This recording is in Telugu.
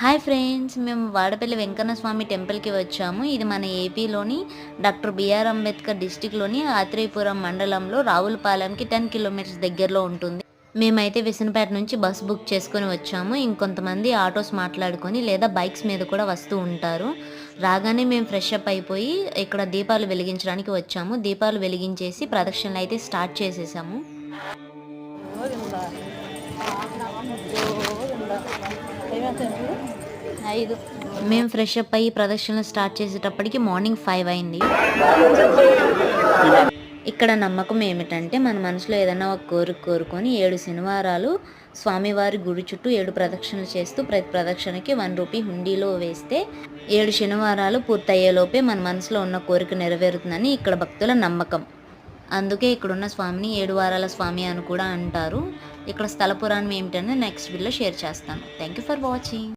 హాయ్ ఫ్రెండ్స్, మేము వాడపల్లి వెంకన్న స్వామి టెంపుల్కి వచ్చాము. ఇది మన ఏపీలోని డాక్టర్ బిఆర్ అంబేద్కర్ డిస్టిక్లోని ఆత్రేయపురం మండలంలో రావులపాలెంకి 10 కిలోమీటర్స్ దగ్గరలో ఉంటుంది. మేమైతే విసనపేట నుంచి బస్ బుక్ చేసుకొని వచ్చాము. ఇంకొంతమంది ఆటోస్ మాట్లాడుకొని లేదా బైక్స్ మీద కూడా వస్తూ ఉంటారు. రాగానే మేము ఫ్రెష్ అప్ అయిపోయి ఇక్కడ దీపాలు వెలిగించడానికి వచ్చాము. దీపాలు వెలిగించేసి ప్రదక్షిణలు అయితే స్టార్ట్ చేసేసాము. మేము ఫ్రెష్ అప్ అయ్యి ప్రదక్షిణలు స్టార్ట్ చేసేటప్పటికి మార్నింగ్ 5 అయింది. ఇక్కడ నమ్మకం ఏమిటంటే మన మనసులో ఏదైనా ఒక కోరిక కోరుకొని 7 శనివారాలు స్వామివారి గుడి చుట్టూ 7 ప్రదక్షిణలు చేస్తూ ప్రతి ప్రదక్షిణకి 1 రూపీ హుండీలో వేస్తే 7 శనివారాలు పూర్తయ్యేలోపే మన మనసులో ఉన్న కోరిక నెరవేరుతుందని ఇక్కడ భక్తుల నమ్మకం. అందుకే ఇక్కడున్న స్వామిని 7 వారాల స్వామి అని కూడా అంటారు. ఇక్కడ స్థల పురాణం ఏమిటనేది నెక్స్ట్ వీడియోలో షేర్ చేస్తాను. Thank you for watching.